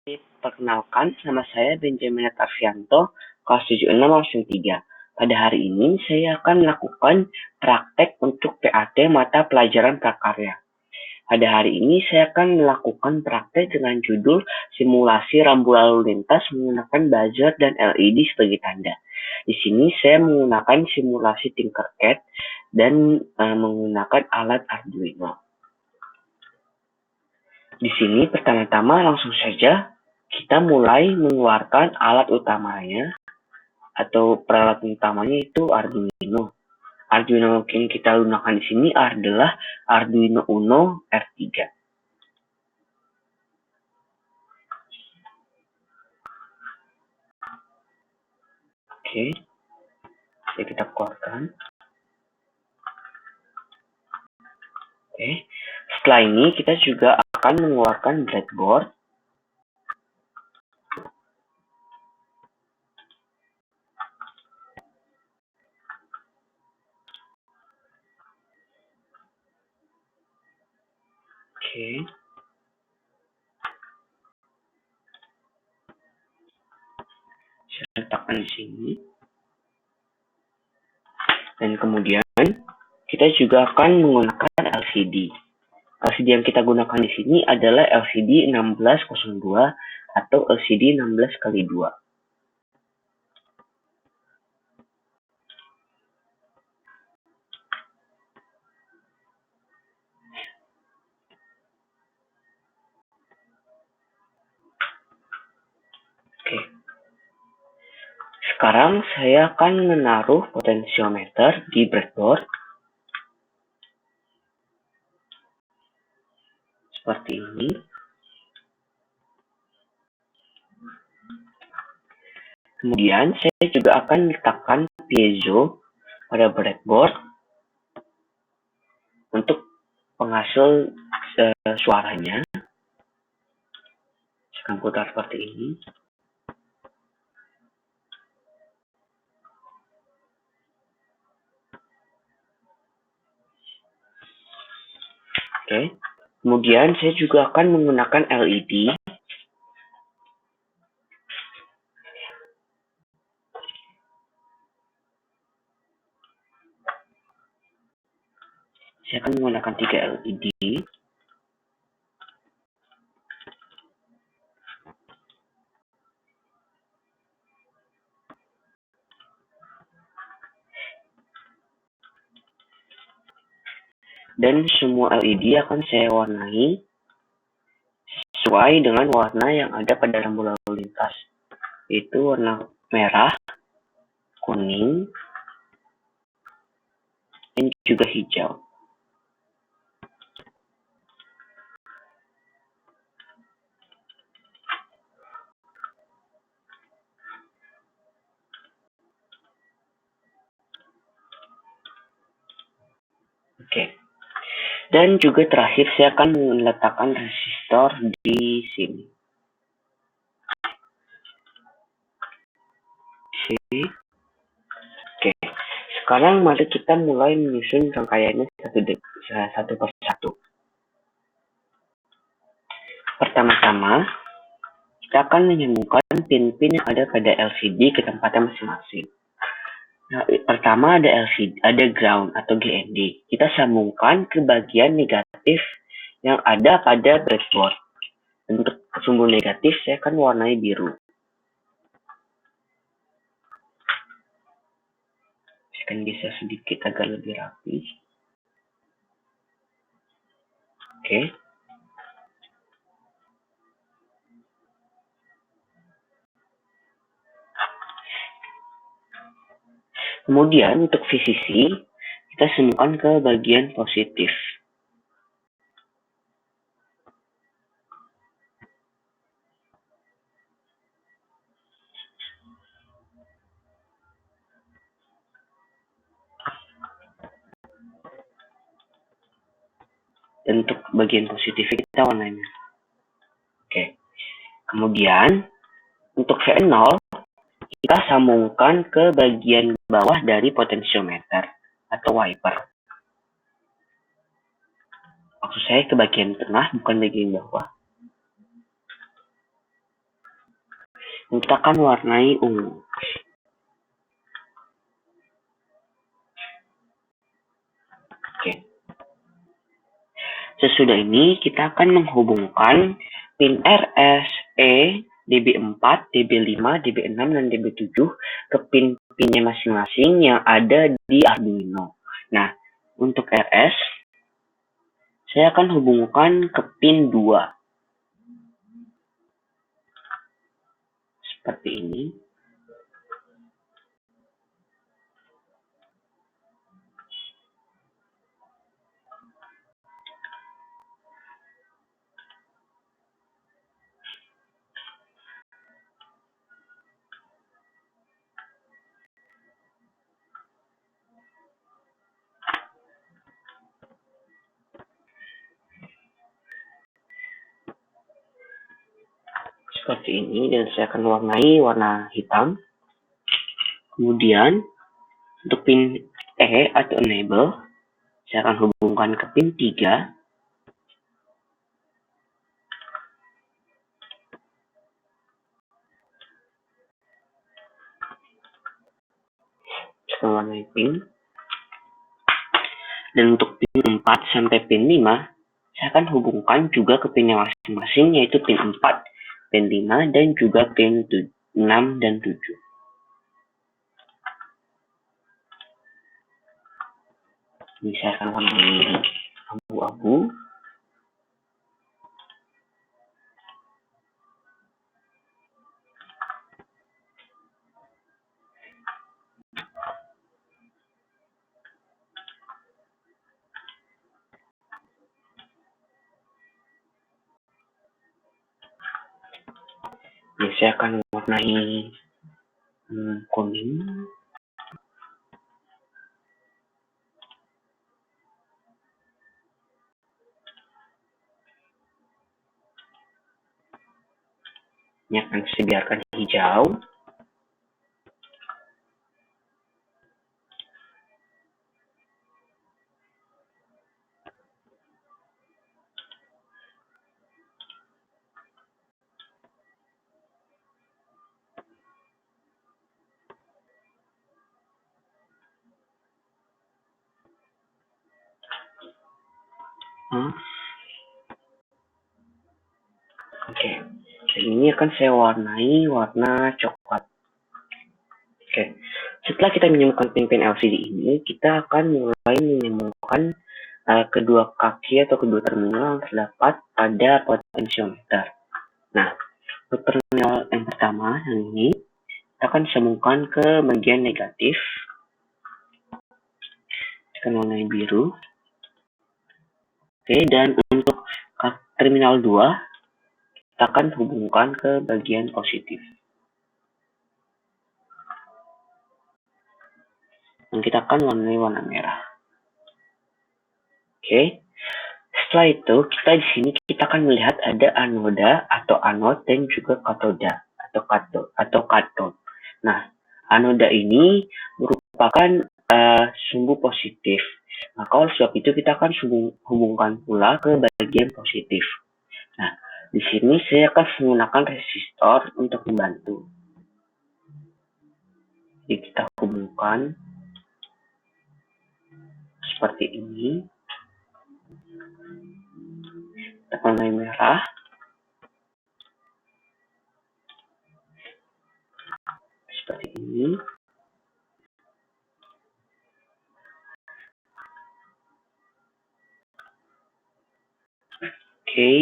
Perkenalkan, nama saya Benjamin Tarfianto, kelas 76 langsung 3. Pada hari ini, saya akan melakukan praktek untuk PAT mata pelajaran prakarya. Pada hari ini, saya akan melakukan praktek dengan judul simulasi rambu lalu lintas menggunakan buzzer dan LED sebagai tanda. Di sini, saya menggunakan simulasi Tinkercad dan menggunakan alat Arduino. Di sini, pertama-tama langsung saja kita mulai mengeluarkan alat utamanya atau peralatan utamanya itu Arduino. Arduino yang kita gunakan di sini adalah Arduino Uno R3. Oke, jadi kita keluarkan. Oke, setelah ini kita juga akan mengeluarkan breadboard. Oke. Saya letakkan di sini. Dan kemudian kita juga akan menggunakan LCD. LCD yang kita gunakan di sini adalah LCD 1602 atau LCD 16x2. Oke. Sekarang saya akan menaruh potensiometer di breadboard. Seperti ini. Kemudian saya juga akan letakkan piezo pada breadboard untuk penghasil suaranya. Saya akan putar seperti ini. Oke. Kemudian saya juga akan menggunakan LED. Saya akan menggunakan 3 LED. Dan semua LED akan saya warnai sesuai dengan warna yang ada pada rambu lalu lintas, yaitu warna merah, kuning, dan juga hijau. Oke. Dan juga terakhir saya akan meletakkan resistor di sini. Oke. Sekarang mari kita mulai menyusun rangkaiannya satu persatu. Pertama-tama, kita akan menyambungkan pin-pin yang ada pada LCD ke tempatnya masing-masing. Nah, pertama ada LCD, ada ground atau GND. Kita sambungkan ke bagian negatif yang ada pada breadboard. Untuk sumbu negatif, saya akan warnai biru. Saya akan geser sedikit agar lebih rapi. Oke. Kemudian untuk VCC, kita sambungkan ke bagian positif. Dan untuk bagian positif kita warnai merah. Oke. Kemudian untuk V0 kita sambungkan ke bagian bawah dari potensiometer atau wiper. Maksud saya ke bagian tengah, bukan bagian bawah. Kita akan warnai ungu. Oke. Sesudah ini kita akan menghubungkan pin RS, E, DB4, DB5, DB6, dan DB7 ke pin-pinnya masing-masing yang ada di Arduino. Nah, untuk RS, saya akan hubungkan ke pin 2. Seperti ini. Seperti ini, dan saya akan warnai warna hitam. Kemudian, untuk pin E atau enable, saya akan hubungkan ke pin 3. Saya warnai pin. Dan untuk pin 4 sampai pin 5, saya akan hubungkan juga ke pin yang masing-masing, yaitu pin 4, pin 5, dan juga pin 6 dan 7. Ini saya akan warnai abu-abu. Ini saya akan warnai kuning. Ini akan saya biarkan hijau. Oke, dan ini akan saya warnai warna coklat. Oke, setelah kita menemukan pin-pin LCD ini, kita akan mulai menemukan kedua kaki atau kedua terminal yang terdapat pada potensiometer. Nah, untuk terminal yang pertama, yang ini, kita akan sambungkan ke bagian negatif. Kita warnai biru. Oke, dan untuk terminal 2, kita akan hubungkan ke bagian positif. Dan kita akan warnai warna merah. Oke. Setelah itu, di sini kita akan melihat ada anoda atau anode dan juga katoda atau katod. Nah, anoda ini merupakan sumbu positif. Maka oleh sebab itu kita akan hubungkan pula ke bagian positif. Nah, di sini saya akan menggunakan resistor untuk membantu. Jadi kita hubungkan seperti ini. Kita warna merah. Seperti ini. Oke.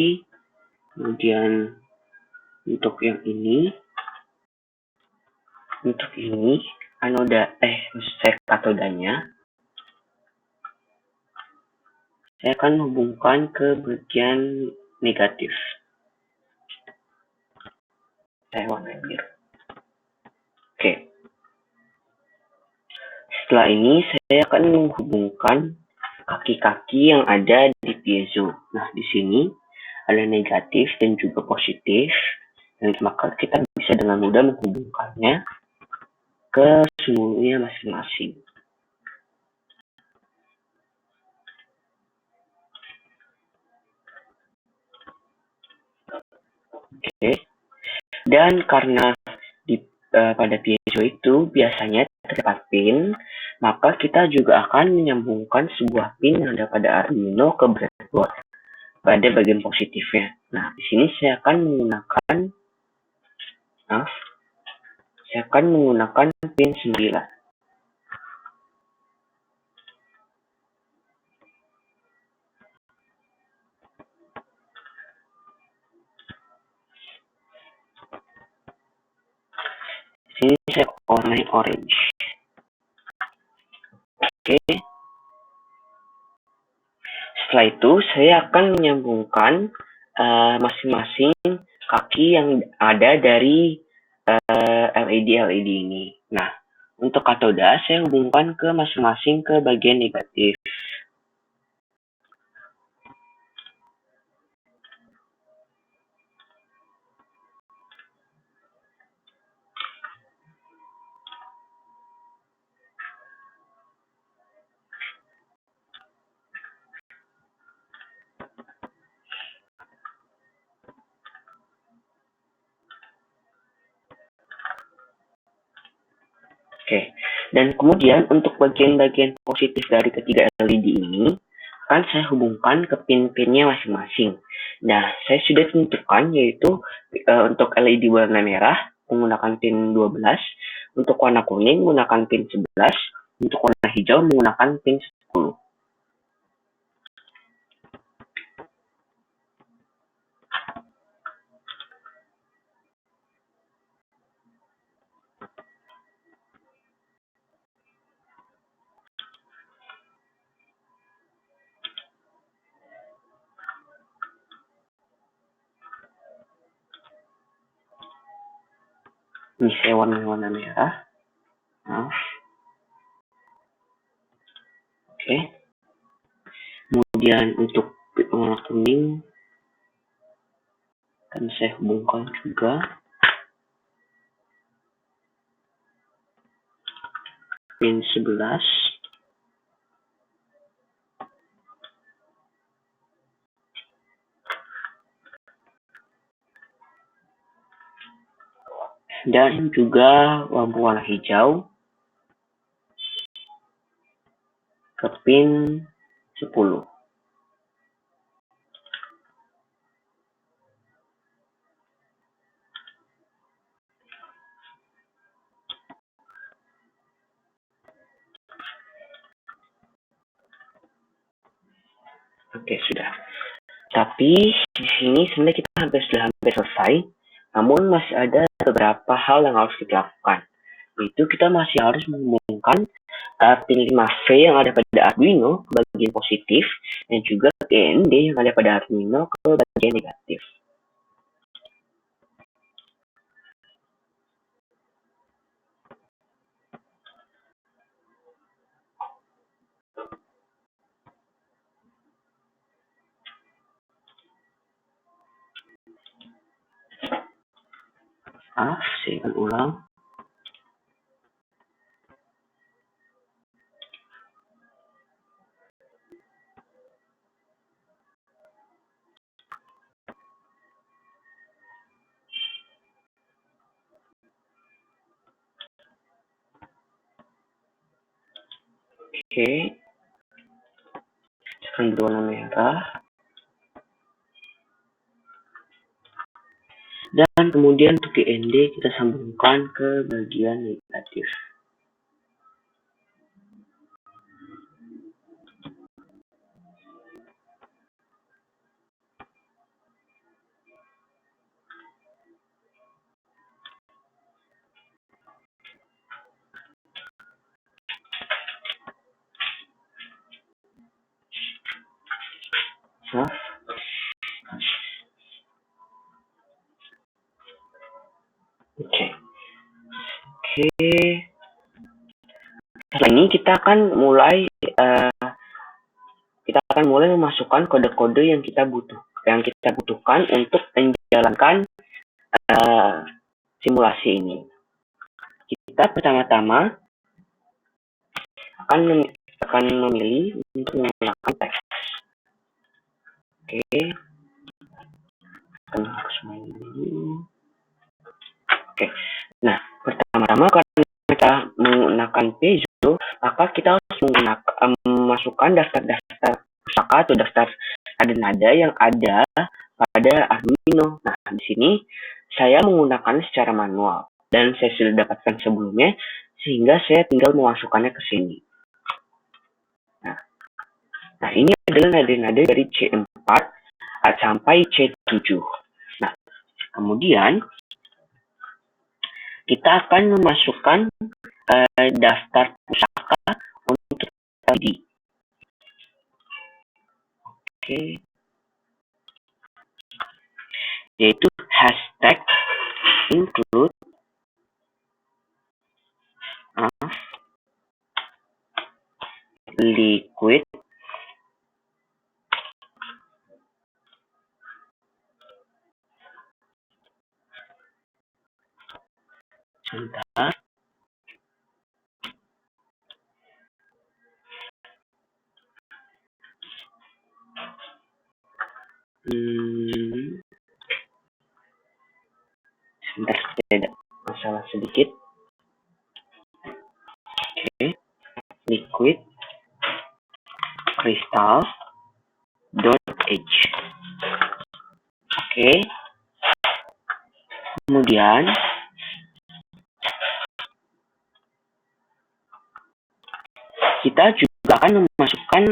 Kemudian untuk yang ini, anoda saya katodanya, saya akan hubungkan ke bagian negatif. Saya warna biru. Oke. Setelah ini saya akan menghubungkan kaki-kaki yang ada di piezo. Nah, di sini ada negatif dan juga positif. Dan maka kita bisa dengan mudah menghubungkannya ke sumbunya masing-masing. Oke. Dan karena pada piezo itu biasanya terdapat pin, maka kita juga akan menyambungkan sebuah pin yang ada pada Arduino ke breadboard pada bagian positifnya. Nah, di sini saya akan menggunakan pin 9. Di sini saya warnai orange. Oke. Setelah itu saya akan menyambungkan masing-masing kaki yang ada dari LED ini. Nah, untuk katoda saya hubungkan ke masing-masing ke bagian negatif. Oke, dan kemudian untuk bagian-bagian positif dari ketiga LED ini akan saya hubungkan ke pin-pinnya masing-masing. Nah, saya sudah tentukan yaitu untuk LED warna merah menggunakan pin 12, untuk warna kuning menggunakan pin 11, untuk warna hijau menggunakan pin 10. Ini saya warna merah. Oke. Kemudian untuk warna kuning akan saya hubungkan juga pin 11. Dan juga lampu warna hijau ke pin 10. Oke, sudah. Tapi di sini sebenarnya kita sudah hampir selesai, namun masih ada beberapa hal yang harus kita lakukan. Yaitu kita masih harus menghubungkan pin 5V yang ada pada Arduino ke bagian positif dan juga GND yang ada pada Arduino ke bagian negatif. Saya akan ulang. Oke. Sekarang berwarna merah. Dan kemudian untuk GND kita sambungkan ke bagian negatif. Oke. Setelah ini kita akan mulai memasukkan kode-kode yang kita butuhkan untuk menjalankan simulasi ini. Kita pertama-tama akan memilih untuk menggunakan teks. Oke. Harus main dulu. Oke. Nah, pertama menggunakan piezo, maka kita harus memasukkan daftar-daftar pusaka atau daftar nada-nada yang ada pada Arduino. Nah, di sini saya menggunakan secara manual dan saya sudah dapatkan sebelumnya, sehingga saya tinggal memasukkannya ke sini. Nah, ini adalah nada-nada dari C4 sampai C7. Nah, kemudian kita akan memasukkan daftar pusaka untuk tadi. Oke. Yaitu hashtag include liquid sebentar. Sebentar, ada masalah sedikit. Oke. Liquid crystal .h. Oke. Kemudian kita juga akan memasukkan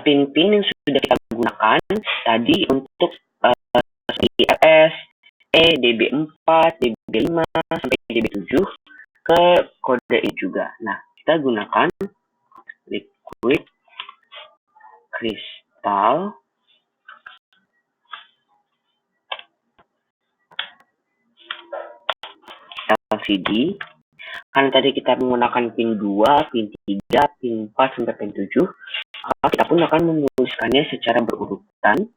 pin-pin yang sudah kita gunakan tadi untuk RS, DB4, DB5, sampai DB7 ke kode ini juga. Nah, kita gunakan liquid crystal LCD. Karena tadi kita menggunakan pin 2, pin 3, pin 4, sampai pin 7, maka kita pun akan menuliskannya secara berurutan.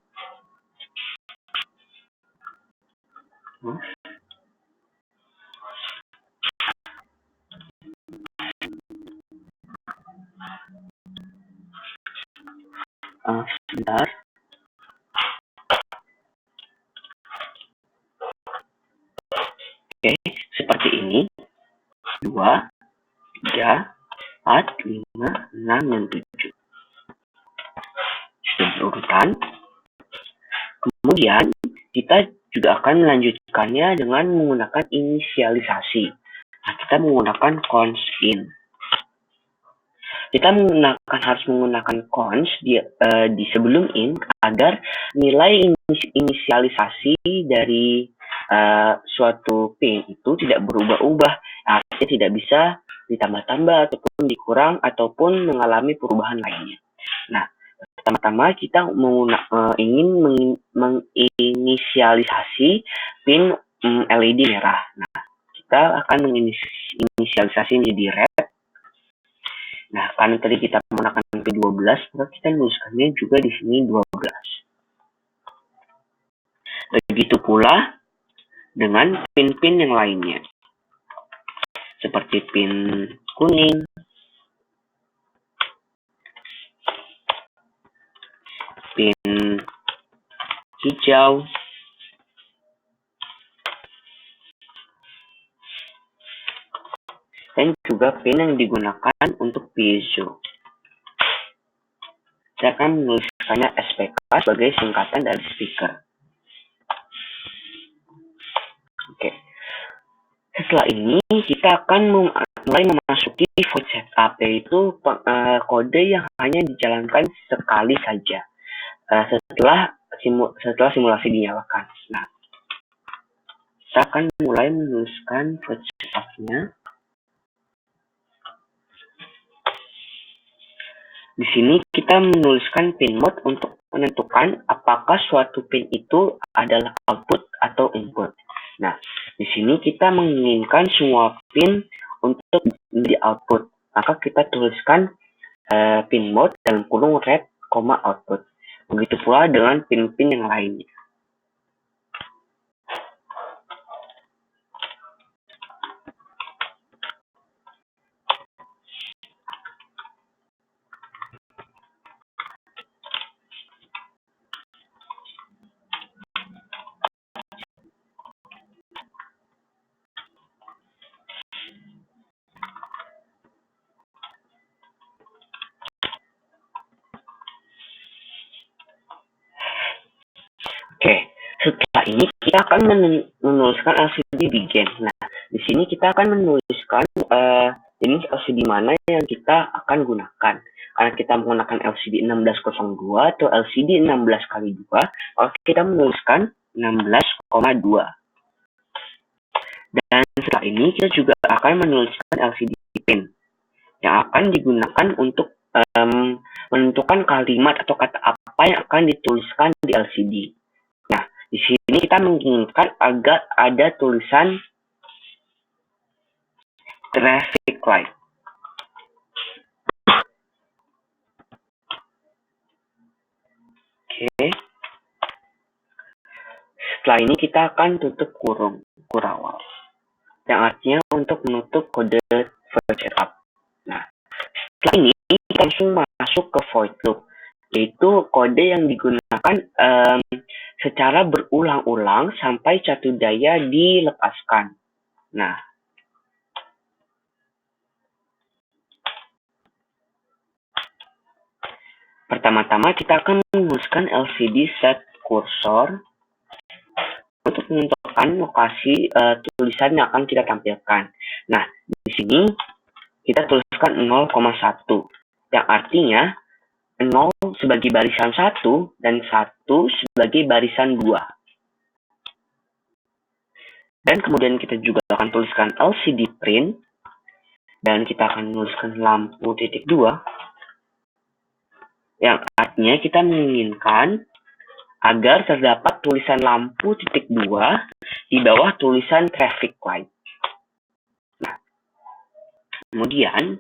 Sebentar. Oke, seperti ini. 2, 3, 4, 5, 6, dan 7. Sudah berurutan. Kemudian, kita juga akan melanjutkannya dengan menggunakan inisialisasi. Nah, kita menggunakan const in. Kita harus menggunakan const di sebelum in agar nilai inisialisasi dari suatu pin itu tidak berubah-ubah. Artinya tidak bisa ditambah-tambah ataupun dikurang ataupun mengalami perubahan lainnya. Nah, pertama-tama kita ingin menginisialisasi pin LED merah. Nah, kita akan menginisialisasi menjadi red. Nah, karena tadi kita menggunakan ke 12, maka kita menuliskannya juga di sini 12. Begitu pula dengan pin-pin yang lainnya. Seperti pin kuning, pin hijau, dan juga pin yang digunakan untuk piezo. Saya akan menuliskannya SPK sebagai singkatan dari speaker. Oke. Setelah ini kita akan mulai memasuki void setup, yaitu kode yang hanya dijalankan sekali saja setelah simulasi dinyalakan. Nah, kita akan mulai menuliskan void setup-nya. Di sini kita menuliskan pin mode untuk menentukan apakah suatu pin itu adalah output atau input. Nah, di sini kita menginginkan semua pin untuk menjadi output. Maka kita tuliskan pin mode dalam kurung red, output. Begitu pula dengan pin-pin yang lainnya. Oke, setelah ini kita akan menuliskan LCD begin. Nah, di sini kita akan menuliskan jenis LCD mana yang kita akan gunakan. Karena kita menggunakan LCD 1602 atau LCD 16x2, maka kita menuliskan 16,2. Dan setelah ini kita juga akan menuliskan LCD pin yang akan digunakan untuk menentukan kalimat atau kata apa yang akan dituliskan di LCD. Nah, di sini kita menginginkan agar ada tulisan traffic light. Oke. Setelah ini kita akan tutup kurung kurawal, yang artinya untuk menutup kode void setup. Nah, setelah ini kita langsung masuk ke void loop, yaitu kode yang digunakan secara berulang-ulang sampai catur daya dilepaskan. Nah, pertama-tama kita akan menuliskan LCD set cursor untuk menentukan lokasi tulisan yang akan kita tampilkan. Nah, di sini kita tuliskan 0,1, yang artinya 0 sebagai barisan 1 dan 1 sebagai barisan 2. Dan kemudian kita juga akan tuliskan LCD print, dan kita akan menuliskan lampu titik 2, yang artinya kita menginginkan agar terdapat tulisan lampu titik 2 di bawah tulisan traffic light. Nah, kemudian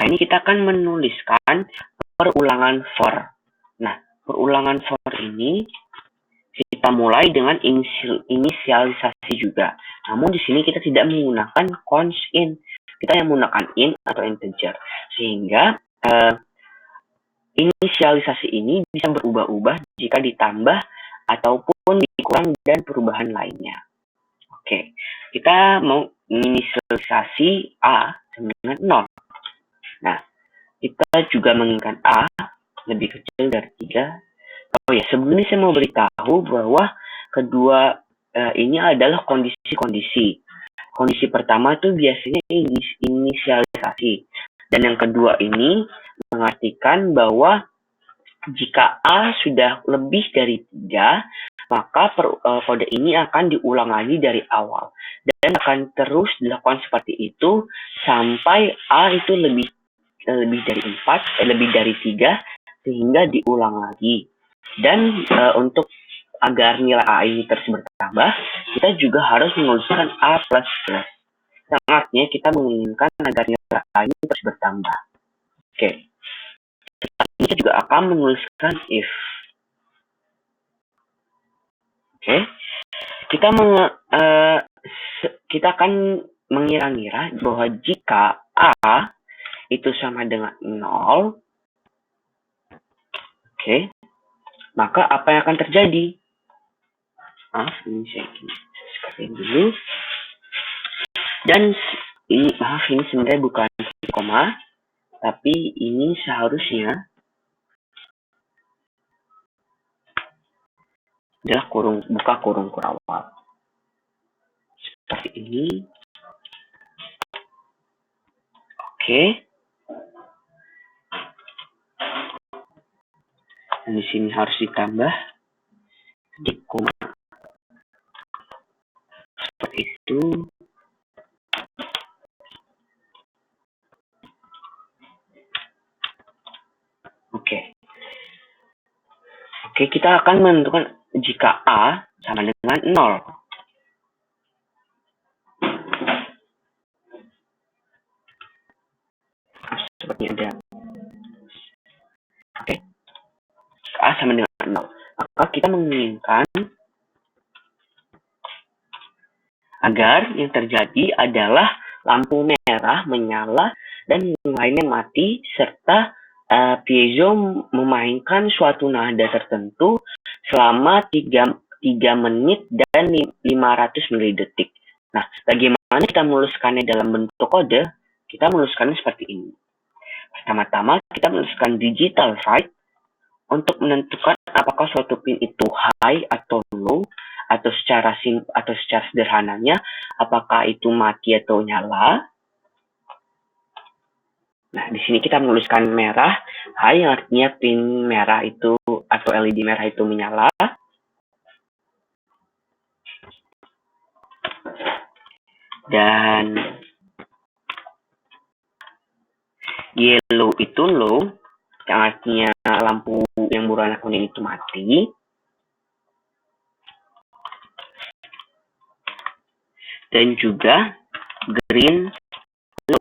ini kita akan menuliskan perulangan for. Nah, perulangan for ini kita mulai dengan inisialisasi juga. Namun di sini kita tidak menggunakan const in. Kita yang menggunakan int atau integer. Sehingga inisialisasi ini bisa berubah-ubah jika ditambah ataupun dikurang dan perubahan lainnya. Oke, kita mau inisialisasi A sama dengan 0. Nah, kita juga menginginkan A lebih kecil dari 3. Oh ya, sebelumnya saya mau beritahu bahwa kedua ini adalah kondisi-kondisi. Kondisi pertama itu biasanya inisialisasi. Dan yang kedua ini mengartikan bahwa jika A sudah lebih dari 3, maka kode ini akan diulang lagi dari awal. Dan akan terus dilakukan seperti itu sampai A itu lebih dari 4, lebih dari 3, sehingga diulang lagi. Dan untuk agar nilai A ini terus bertambah, kita juga harus menuliskan A++. Yang artinya kita menginginkan agar nilai A ini terus bertambah. Oke. Setelah ini kita juga akan menuliskan if. Oke. Kita akan mengira-ngira bahwa jika A itu sama dengan 0, oke, maka apa yang akan terjadi? Maaf, ini saya screen dulu. Dan ini, maaf, ini sebenarnya bukan koma, tapi ini seharusnya adalah buka kurung kurawal. Seperti ini. Oke. Dan di sini harus ditambah di koma. Seperti itu. Oke, kita akan menentukan jika A sama dengan 0. Seperti ada. Oke. A sama dengan 0. Maka kita menginginkan agar yang terjadi adalah lampu merah menyala dan yang lainnya mati, serta piezo memainkan suatu nada tertentu selama 3 menit dan 500 milidetik. Nah, bagaimana kita menuliskannya dalam bentuk kode? Kita menuliskannya seperti ini. Pertama-tama kita menuliskan digital write untuk menentukan apakah suatu pin itu high atau low, atau secara sederhananya apakah itu mati atau nyala. Nah, di sini kita menuliskan merah, high yang artinya pin merah itu atau LED merah itu menyala. Dan yellow itu low, yang artinya lampu yang berwarna kuning itu mati. Dan juga green low.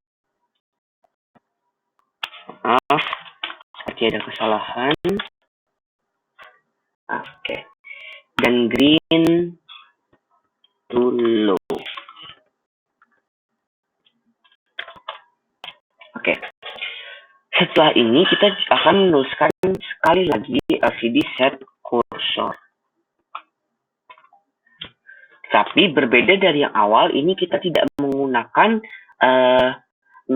Maaf, seperti ada kesalahan. Oke. Dan green to low. Oke. Setelah ini kita akan menuliskan sekali lagi LCD set cursor. Tapi berbeda dari yang awal, ini kita tidak menggunakan 0,1,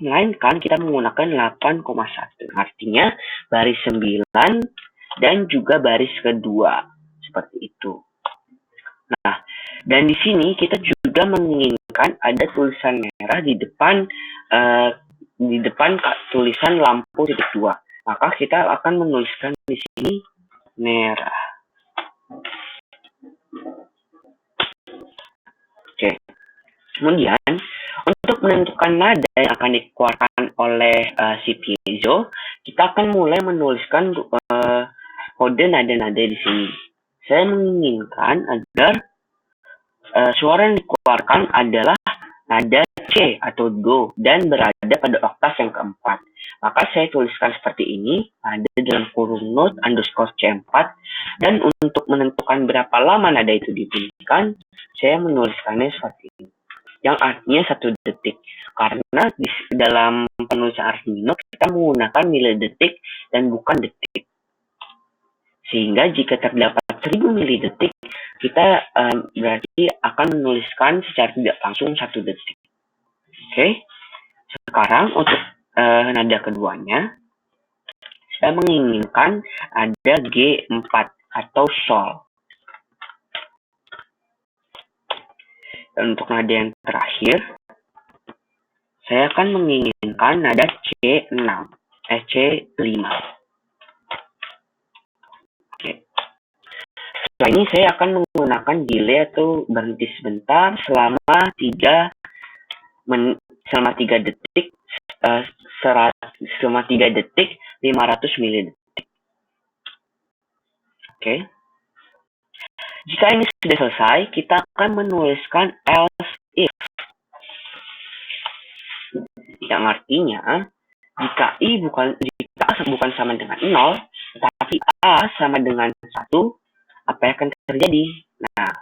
melainkan kita menggunakan 8,1. Artinya baris 9 dan juga baris kedua. Seperti itu. Nah, dan di sini kita juga menginginkan ada tulisan merah di depan tulisan lampu titik 2. Maka kita akan menuliskan di sini merah. Oke. Kemudian untuk menentukan nada yang akan dikeluarkan oleh si piezo, kita akan mulai menuliskan kode nada-nada di sini. Saya menginginkan agar suara yang dikeluarkan adalah nada C atau Do dan berada pada oktav yang keempat. Maka saya tuliskan seperti ini, ada dalam kurung note underscore C4, dan untuk menentukan berapa lama nada itu dibunyikan, saya menuliskannya seperti ini, yang artinya 1 detik. Karena di dalam penulisan Arduino kita menggunakan milidetik dan bukan detik. Sehingga jika terdapat 1000 milidetik, kita berarti akan menuliskan secara tidak langsung 1 detik. Oke. Sekarang untuk nada keduanya, saya menginginkan ada G4 atau sol. Dan untuk nada yang terakhir, saya akan menginginkan nada C5. Oke. Setelah ini saya akan menggunakan delay atau berhenti sebentar selama 3 detik, selama 3 detik 500 milidetik. Oke. Jika ini sudah selesai, kita akan menuliskan else if, yang artinya jika A bukan sama dengan 0, tetapi A sama dengan 1, apa yang akan terjadi? Nah,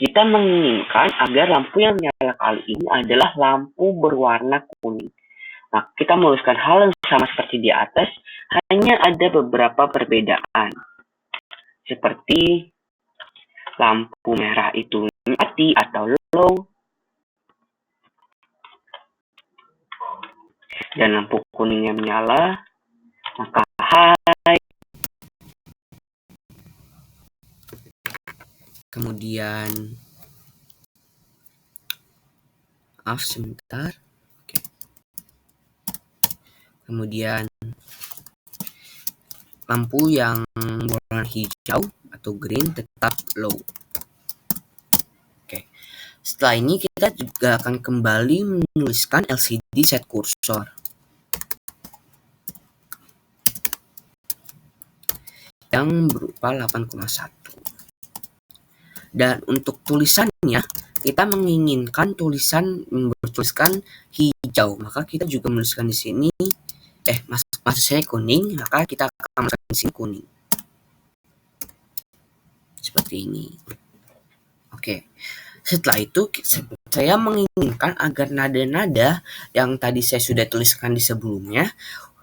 kita menginginkan agar lampu yang menyala kali ini adalah lampu berwarna kuning. Nah, kita menuliskan hal yang sama seperti di atas, hanya ada beberapa perbedaan. Seperti lampu merah itu mati atau low, dan lampu kuningnya menyala, maka high. Kemudian, maaf sebentar. Oke. Kemudian lampu yang berwarna hijau atau green tetap low. Oke. Setelah ini kita juga akan kembali menuliskan LCD set cursor. Yang berupa 8,1. Dan untuk tulisannya, kita menginginkan tulisan bertuliskan hijau, maka kita juga menuliskan di sini maksud saya kuning, maka kita akan menuliskan di sini kuning. Seperti ini. Oke. Setelah itu saya menginginkan agar nada-nada yang tadi saya sudah tuliskan di sebelumnya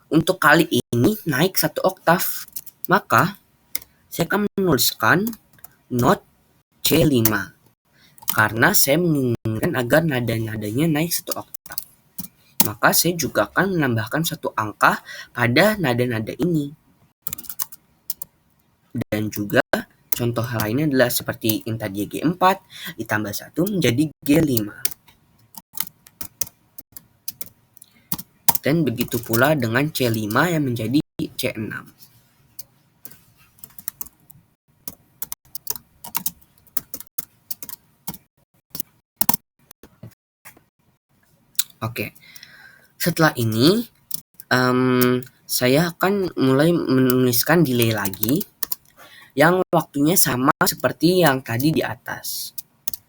untuk kali ini naik 1 oktav. Maka saya akan menuliskan note C5 karena saya menginginkan agar nada-nadanya naik 1 oktav. Maka saya juga akan menambahkan 1 angka pada nada-nada ini. Dan juga contoh lainnya adalah seperti yang tadi G4 ditambah 1 menjadi G5. Dan begitu pula dengan C5 yang menjadi C6. Oke, setelah ini saya akan mulai menuliskan delay lagi yang waktunya sama seperti yang tadi di atas,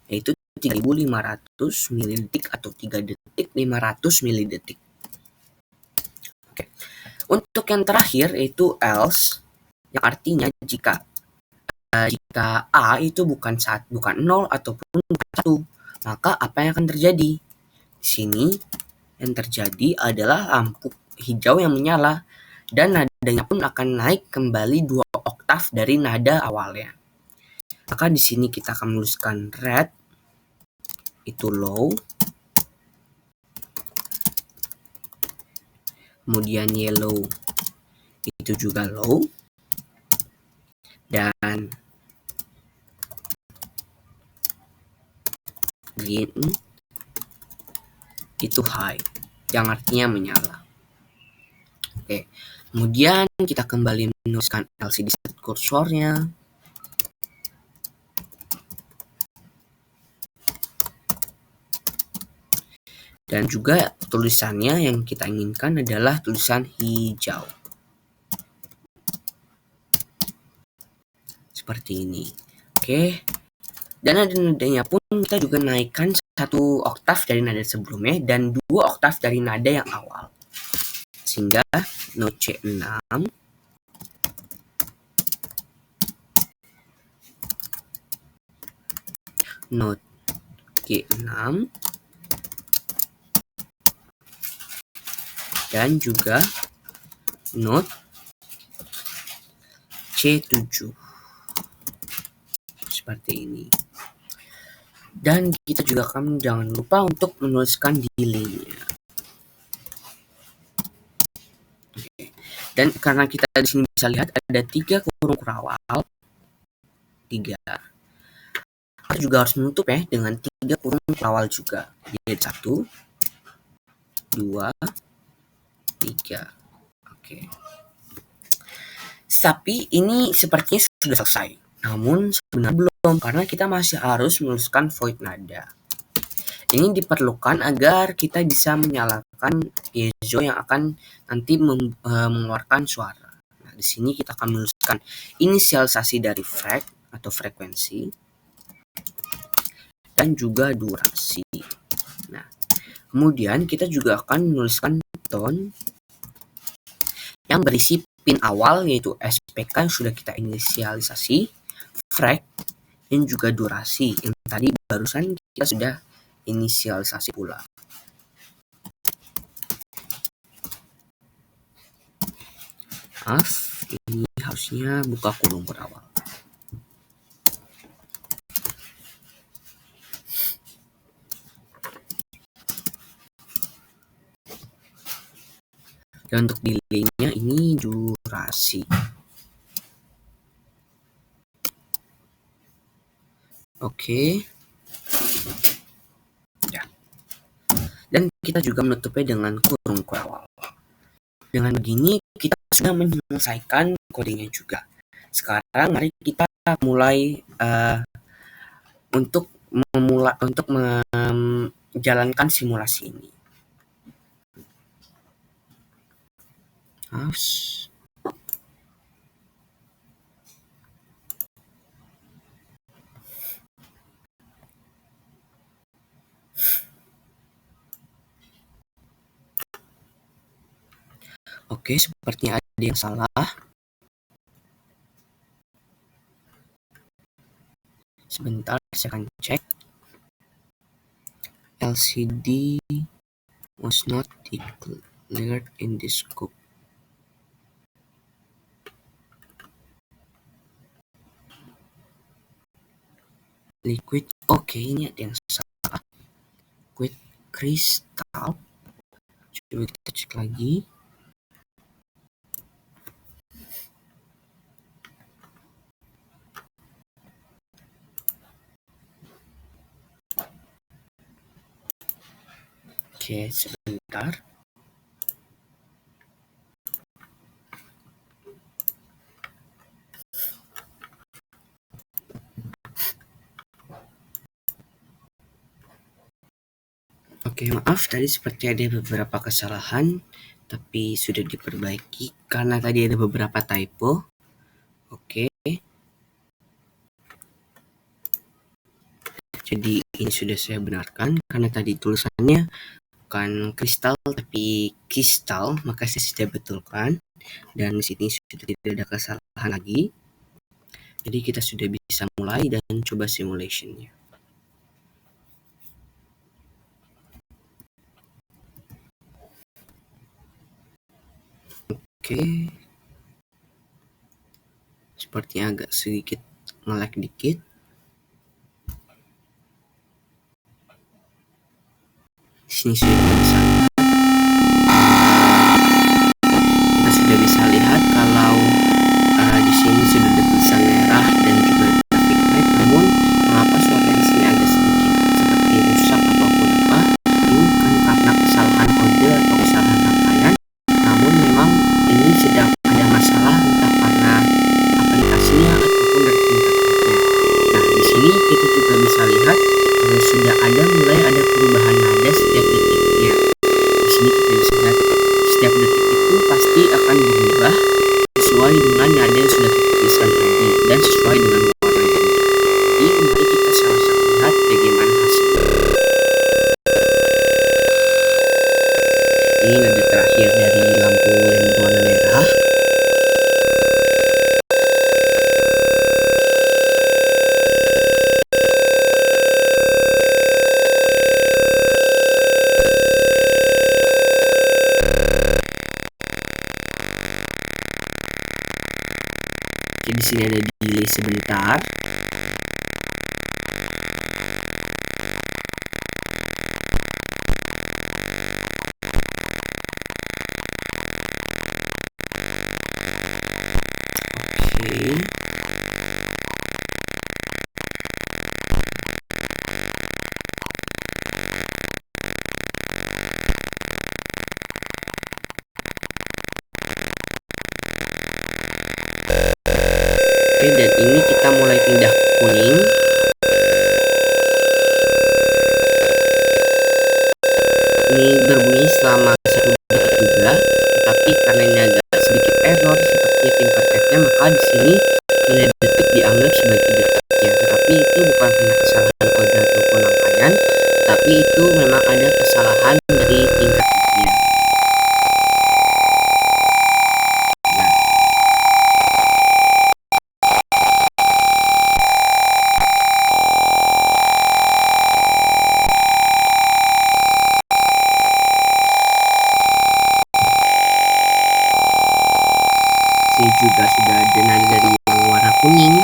yaitu 3500 milidetik atau 3 detik 500 milidetik. Oke. Untuk yang terakhir yaitu else, yang artinya jika A itu bukan 0 ataupun 1, maka apa yang akan terjadi? Di sini yang terjadi adalah lampu hijau yang menyala dan nadanya pun akan naik kembali 2 oktav dari nada awalnya. Maka di sini kita akan menuliskan red itu low, kemudian yellow itu juga low, dan green itu high, yang artinya menyala. Oke, kemudian kita kembali menuliskan LCD set kursornya. Dan juga tulisannya yang kita inginkan adalah tulisan hijau. Seperti ini. Oke. Dan nada-nadanya pun kita juga naikkan 1 oktav dari nada sebelumnya dan 2 oktav dari nada yang awal. Sehingga note C6, note G6, dan juga note C7. Seperti ini. Dan kita juga akan jangan lupa untuk menuliskan delay-nya. Oke. Dan karena kita di sini bisa lihat ada 3 kurung kurawal, 3. Kita juga harus menutup ya dengan 3 kurung kurawal juga. Jadi 1, 2, 3. Oke. Tapi ini sepertinya sudah selesai. Namun sebenarnya belum, karena kita masih harus menuliskan void nada. Ini diperlukan agar kita bisa menyalakan piezo yang akan nanti mengeluarkan suara. Nah, di sini kita akan menuliskan inisialisasi dari frek atau frekuensi dan juga durasi. Nah, kemudian kita juga akan menuliskan tone yang berisi pin awal yaitu SPK yang sudah kita inisialisasi, frek, dan juga durasi yang tadi barusan kita sudah inisialisasi pula. Maaf, ini harusnya buka kurung berawal. Dan untuk delay-nya ini durasi. Oke. Ya. Dan kita juga menutupnya dengan kurung kurawal. Dengan begini kita sudah menyelesaikan codingnya juga. Sekarang mari kita mulai untuk menjalankan simulasi ini. Oke, sepertinya ada yang salah. Sebentar, saya akan cek. LCD was not declared in this scope. Liquid, oke, ini ada yang salah. liquid kristal. Coba kita cek lagi. Oke, sebentar. Oke, maaf tadi seperti ada beberapa kesalahan, tapi sudah diperbaiki karena tadi ada beberapa typo. Oke. Jadi ini sudah saya benarkan karena tadi tulisannya bukan kristal tapi kristal, maka saya sudah betulkan dan di sini sudah tidak ada kesalahan lagi. Jadi kita sudah bisa mulai dan coba simulationnya. Oke. Sepertinya agak sedikit nge-lag dikit. Di sini sudah bisa. Kita sudah bisa lihat kalau di sini sudah ada tulisan merah dan juga traffic light. Namun mengapa suara di sini agak sedikit seperti rusak ataupun apa? Ini bukan karena kesalahan kode atau kesalahan rangkaian. Namun memang ini sedang ada masalah entah karena aplikasinya ataupun dari interfacenya. Nah, di sini kita juga bisa lihat kalau sudah mulai ada perubahan nada setiap detiknya. Di sini kita bisa lihat setiap detik itu pasti akan berubah sesuai dengan nada yang sudah kita tuliskan tadi dan sesuai dengan warnanya. Jadi mari kita sama-sama lihat bagaimana hasilnya. Ini nada terakhir dari lampu yang berwarna merah. Oke, di sini ada delay sebentar. Oke. Oke, dan ini kita mulai pindah ke kuning. Ini berbunyi selama 1 detik juga, tetapi karena ini agak sedikit error seperti tim perfectnya, maka di sini nilai detik dianggap sebagai detiknya. Tetapi itu bukan karena kesalahan kode ataupun rangkaian, tetapi itu memang ada kesalahan dari tingkat detiknya. Nah, sini juga sudah ada nada dari yang warna kuning.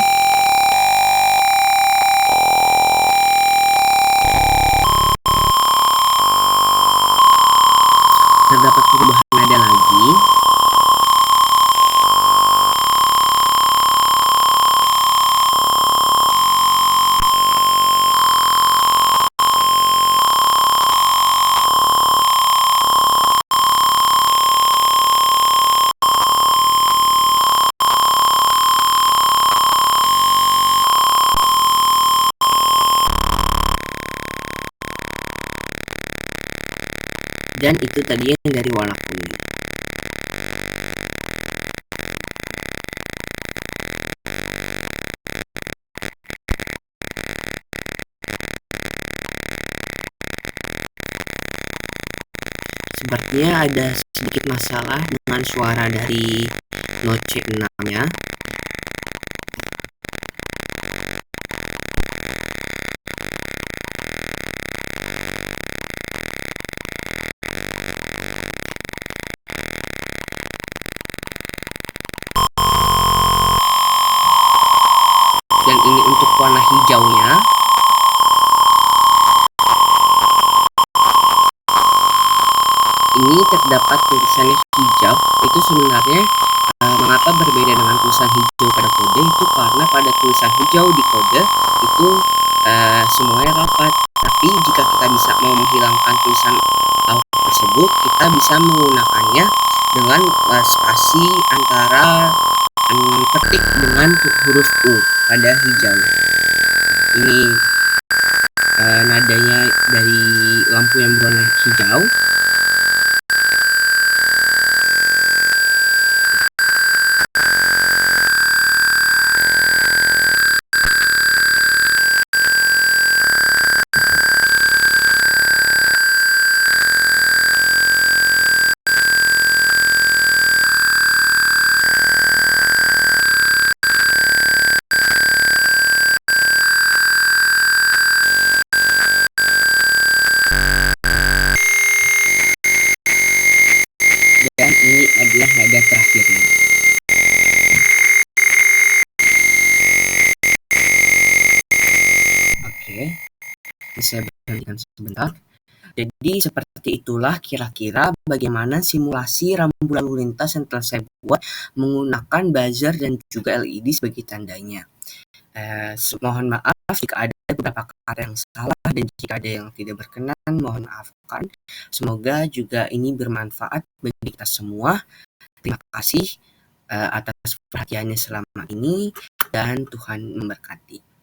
Terdapat perubahan nada lagi. Dan itu tadi yang dari warna kuning. Sepertinya ada sedikit masalah dengan suara dari note C6-nya. Dan ini untuk warna hijaunya. ini terdapat tulisannya hijau. Itu sebenarnya mengapa berbeda dengan tulisan hijau pada kode itu karena pada tulisan hijau di kode itu semuanya rapat. Tapi jika kita bisa mau menghilangkan tulisan tersebut, kita bisa menggunakannya dengan spasi antara ketik dengan huruf U pada hijau. Ini nadanya dari lampu yang berwarna hijau. Dan ini adalah nada terakhirnya. Oke, bisa berhentikan sebentar. Jadi seperti itulah kira-kira bagaimana simulasi rambu lalu lintas yang telah saya buat menggunakan buzzer dan juga LED sebagai tandanya. Mohon maaf jika ada beberapa kata yang salah dan jika ada yang tidak berkenan, mohon maafkan. Semoga juga ini bermanfaat bagi kita semua. Terima kasih atas perhatiannya selama ini dan Tuhan memberkati.